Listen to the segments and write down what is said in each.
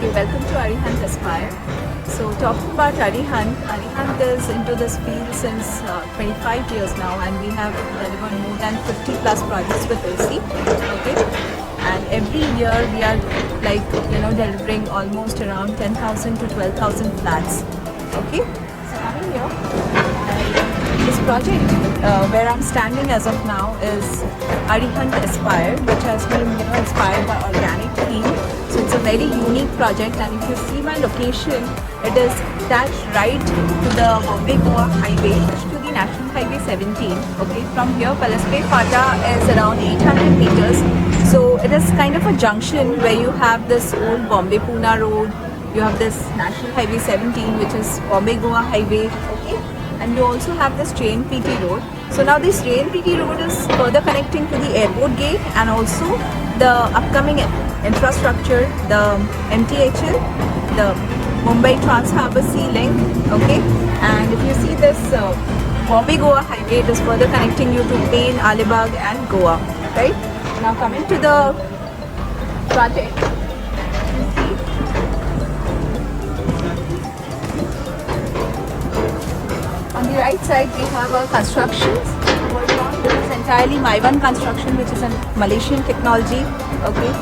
Okay, welcome to Arihant Aspire. So talking about Arihant is into this field since 25 years now, and we have delivered more than 50 plus projects with OC. Okay, and every year we are delivering almost around 10,000 to 12,000 flats. Okay, so coming here, this project where I'm standing as of now is Arihant Aspire, which has been inspired by organic theme. So it's a very unique project, and if you see my location, it is attached right to the Bombay-Goa highway, to the National Highway 17. Okay, from here Palaspay Phata is around 800 meters. So it is kind of a junction where you have this old Bombay-Pune road, you have this National Highway 17, which is Bombay-Goa highway. Okay, and you also have this JNPT road. So now this JNPT road is further connecting to the airport gate and also the upcoming infrastructure, the MTHL, the Mumbai Trans Harbour Sea Link. Okay, and if you see this Bombay-Goa highway, it is further connecting you to Pane, Alibag and Goa. Right? Now coming to the project, you see on the right side we have our constructions going on. This is entirely Maivan construction, which is a Malaysian technology. Okay,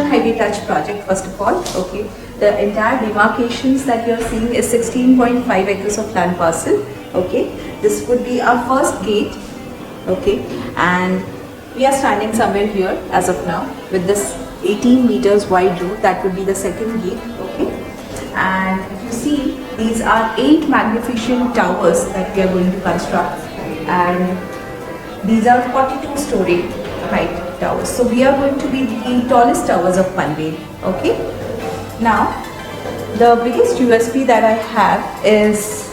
Highway Touch project, first of all. Okay, the entire demarcations that you are seeing is 16.5 acres of land parcel. Okay, this would be our first gate. Okay, and we are standing somewhere here as of now with this 18 meters wide road. That would be the second gate. Okay, and if you see, these are 8 magnificent towers that we are going to construct, and these are 42-story height towers. So we are going to be the tallest towers of Panvel. Okay, now the biggest USP that I have is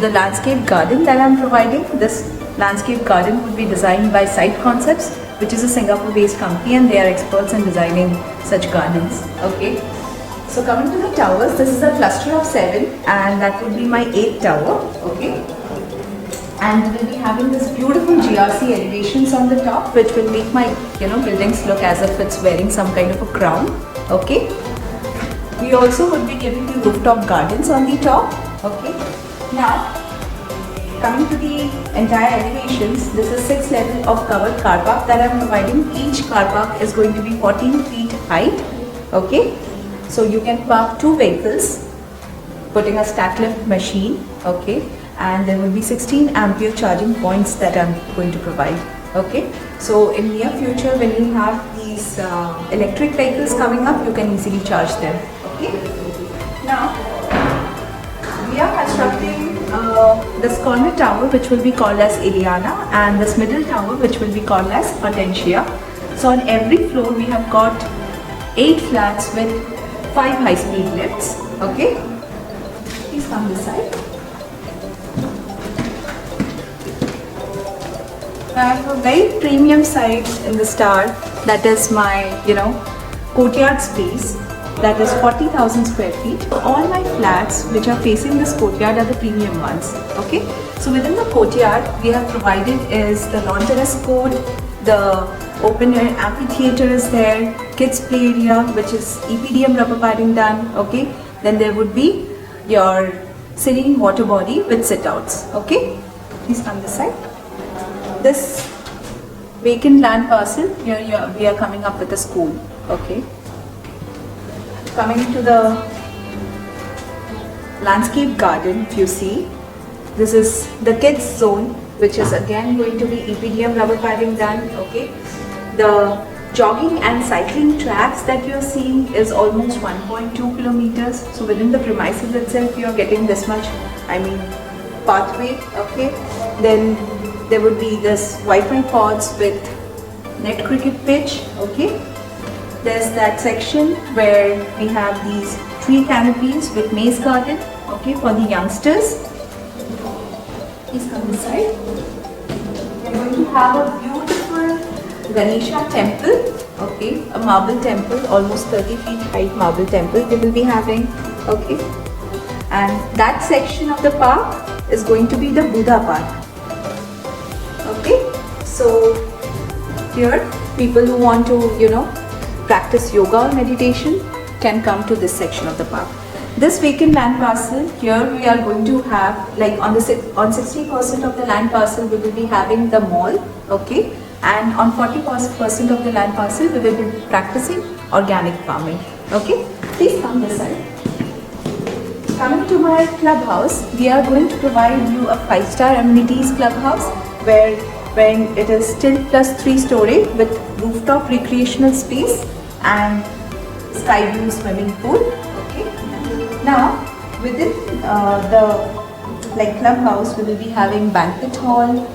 the landscape garden that I am providing. This landscape garden would be designed by Site Concepts, which is a Singapore-based company, and they are experts in designing such gardens. Okay, so coming to the towers, this is a cluster of 7, and that would be my 8th tower. Okay, and we will be having this beautiful GRC elevations on the top, which will make my buildings look as if it's wearing some kind of a crown. Okay, we also would be giving you rooftop gardens on the top. Okay, now coming to the entire elevations, this is 6 level of covered car park that I am providing. Each car park is going to be 14 feet height. Okay, so you can park 2 vehicles, putting a stack lift machine. Okay, and there will be 16 ampere charging points that I am going to provide. Okay, so in near future, when you have these electric vehicles coming up, you can easily charge them. Okay, now we are constructing this corner tower, which will be called as Ileana, and this middle tower, which will be called as Hortensia. So on every floor we have got 8 flats with 5 high-speed lifts. Okay, please come this side. I have a very premium site in the Star, that is my courtyard space. That is 40,000 square feet. All my flats which are facing this courtyard are the premium ones. Okay, so within the courtyard we have provided is the lawn terrace court, the open air amphitheater is there, kids play area which is EPDM rubber padding done. Okay, then there would be your serene water body with sit outs. Okay, please come this side. This vacant land parcel here, we are coming up with a school. Okay, coming to the landscape garden, if you see, this is the kids zone, which is again going to be EPDM rubber padding done. Okay, the jogging and cycling tracks that you are seeing is almost 1.2 kilometers. So within the premises itself, you are getting this much, pathway. Okay, then there would be this Wi-Fi pods with net cricket pitch. Okay, there's that section where we have these tree canopies with maze garden. Okay, for the youngsters. Please come inside. We're going to have a beautiful Ganesha temple. Okay, a marble temple, almost 30 feet height marble temple we will be having. Okay, and that section of the park is going to be the Buddha Park. Okay, so here people who want to practice yoga or meditation can come to this section of the park. This vacant land parcel, here we are going to have, like on 60% of the land parcel we will be having the mall, okay, and on 40% of the land parcel we will be practicing organic farming. Okay, please come this side. Coming to my clubhouse, we are going to provide you a 5-star amenities clubhouse when it is tilt plus 3-story with rooftop recreational space and sky view swimming pool. Okay. Now within the clubhouse, we will be having banquet hall,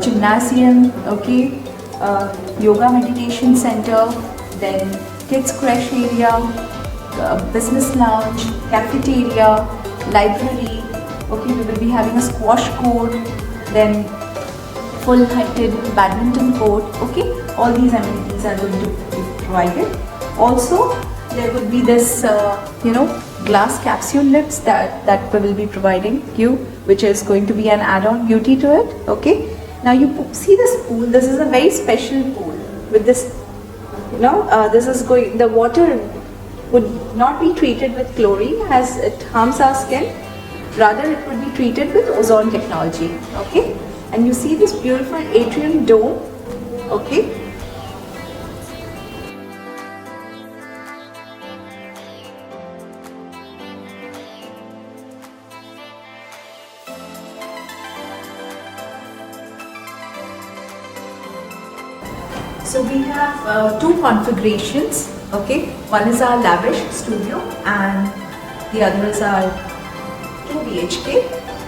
gymnasium, okay, yoga meditation center, then kids creche area, business lounge, cafeteria, library. Okay, we will be having a squash court, then full-heighted badminton court. Okay, all these amenities are going to be provided. Also, there would be this, glass capsule lifts that we will be providing you, which is going to be an add-on beauty to it. Okay. Now you see this pool. This is a very special pool with this. The water would not be treated with chlorine as it harms our skin. Rather, it would be treated with ozone technology. Okay. And you see this beautiful atrium dome. Okay. So we have two configurations. Okay, one is our lavish studio and the other is our 2 BHK.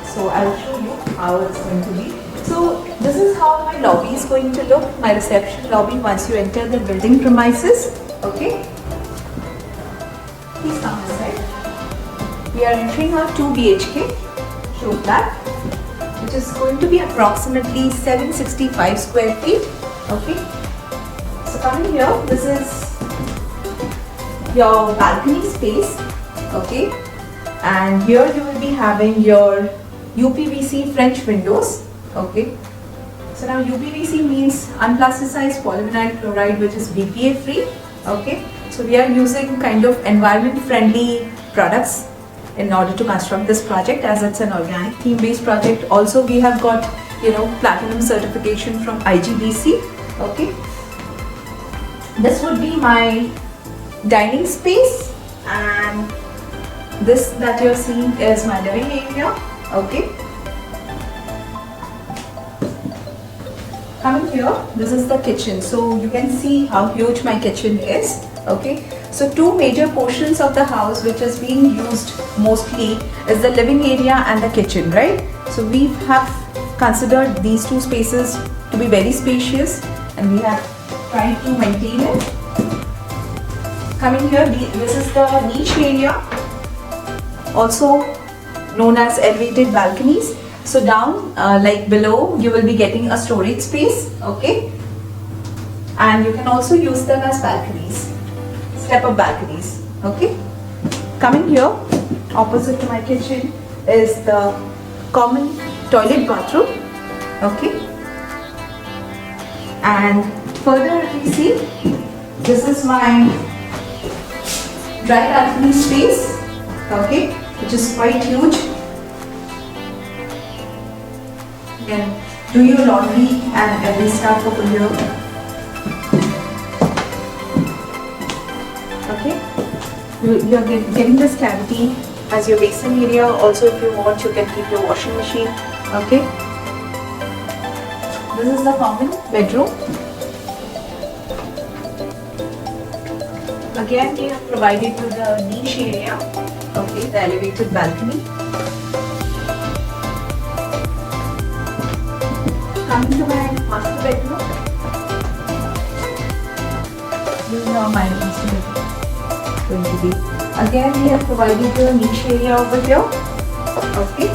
So I'll show you how it's going to be. So this is how my lobby is going to look, my reception lobby once you enter the building premises. Okay, please come inside. We are entering our 2 BHK show flat, which is going to be approximately 765 square feet. Okay. So coming here, this is your balcony space, okay, and here you will be having your UPVC French windows, okay. So now UPVC means unplasticized polyvinyl chloride, which is BPA free, okay. So we are using kind of environment friendly products in order to construct this project, as it's an organic theme based project. Also we have got platinum certification from IGBC, okay. This would be my dining space, and this that you're seeing is my living area. Okay. Coming here, this is the kitchen. So you can see how huge my kitchen is. Okay. So two major portions of the house which is being used mostly is the living area and the kitchen, right? So we have considered these two spaces to be very spacious, and we have trying to maintain it. Coming here, this is the niche area, also known as elevated balconies. So down, like below, you will be getting a storage space, okay, and you can also use them as balconies, step-up balconies, okay. Coming here, opposite to my kitchen is the common toilet bathroom, okay, and further, if you see, this is my dry balcony space, okay, which is quite huge. You can do your laundry and every stuff over here. Okay, you are getting this cavity as your basin area. Also, if you want, you can keep your washing machine. Okay, this is the common bedroom. Again, we have provided you the niche area, okay, the elevated balcony. Coming to my master bedroom. This is how my master bedroom going to be. Again, we have provided you a niche area over here, okay.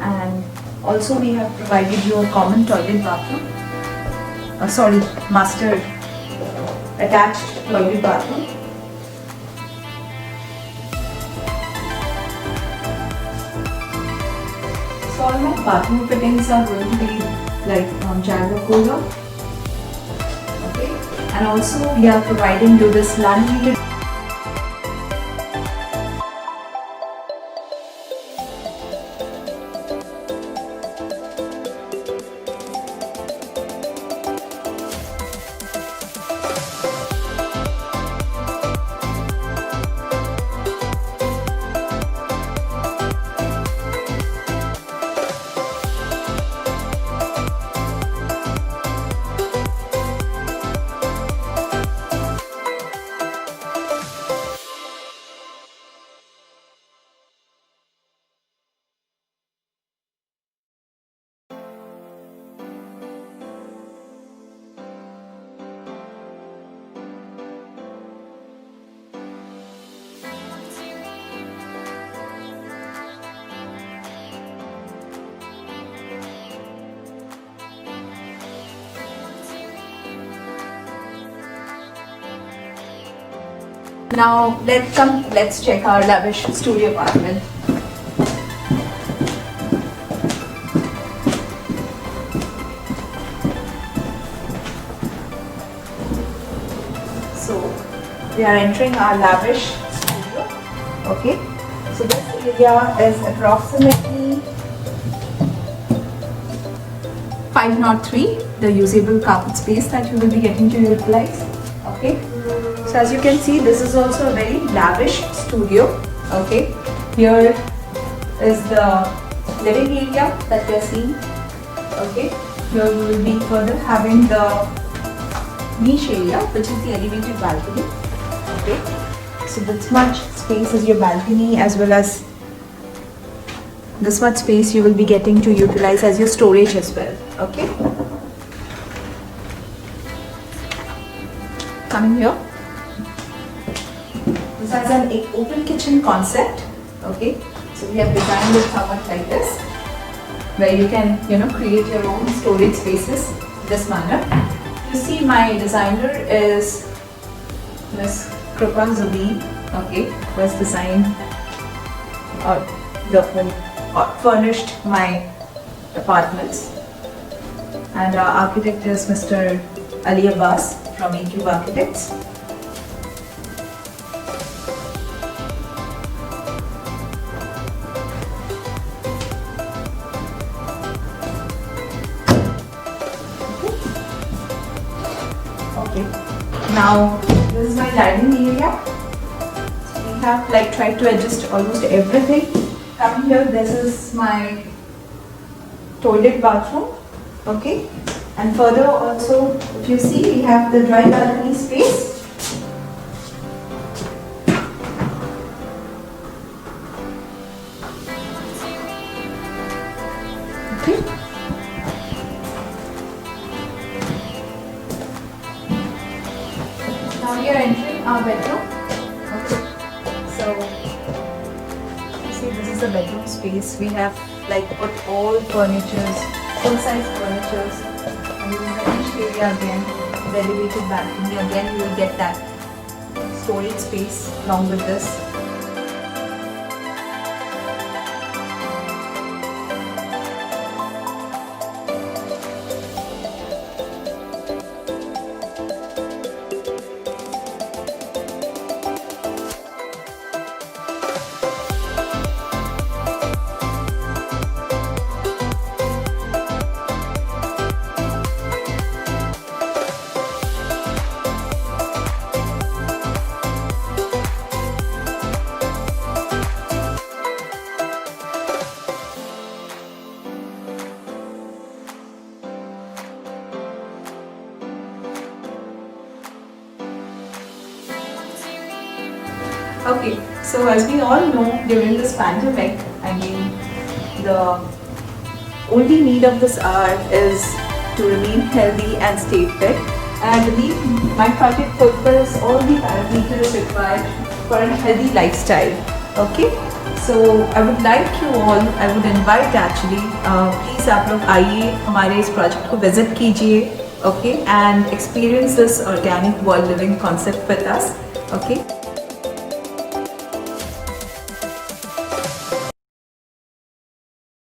And also we have provided you a common toilet bathroom. master attached toilet bathroom. So all my bathroom fittings are going to be like Jaguar Cooler. Okay, and also we are providing you this laminated. Now let's check our lavish studio apartment. So we are entering our lavish studio. Okay, so this area is approximately 503, the usable carpet space that you will be getting to utilize. Okay, so as you can see, this is also a very lavish studio. Okay, here is the living area that we are seeing. Okay, here we will be further having the niche area, which is the elevated balcony. Okay, so this much space is your balcony, as well as this much space you will be getting to utilize as your storage as well. Okay, coming here, this has an open kitchen concept. Okay, so we have designed it somewhat like this, where you can create your own storage spaces this manner. You see, my designer is Miss Kripa Zubeen, okay, who has designed or furnished my apartments, and our architect is Mr. Ali Abbas from A-Cube Architects. Okay, now this is my dining area. So we have tried to adjust almost everything. Coming here, this is my toilet bathroom. Okay, and further also, if you see, we have the dry balcony space. Okay. Now we are entering our bedroom. Okay, so see, this is the bedroom space. We have put all furnitures, full-size furnitures, and in the niche area again, the elevated balcony, again you will get that storage space along with this. Okay, so as we all know, during this pandemic, the only need of this hour is to remain healthy and stay fit. And I believe my project fulfills all the parameters required for a healthy lifestyle. Okay, so I would like you all, I would invite actually, please आप लोग आइए हमारे इस project को visit कीजिए. okay, and experience this organic world living concept with us, okay.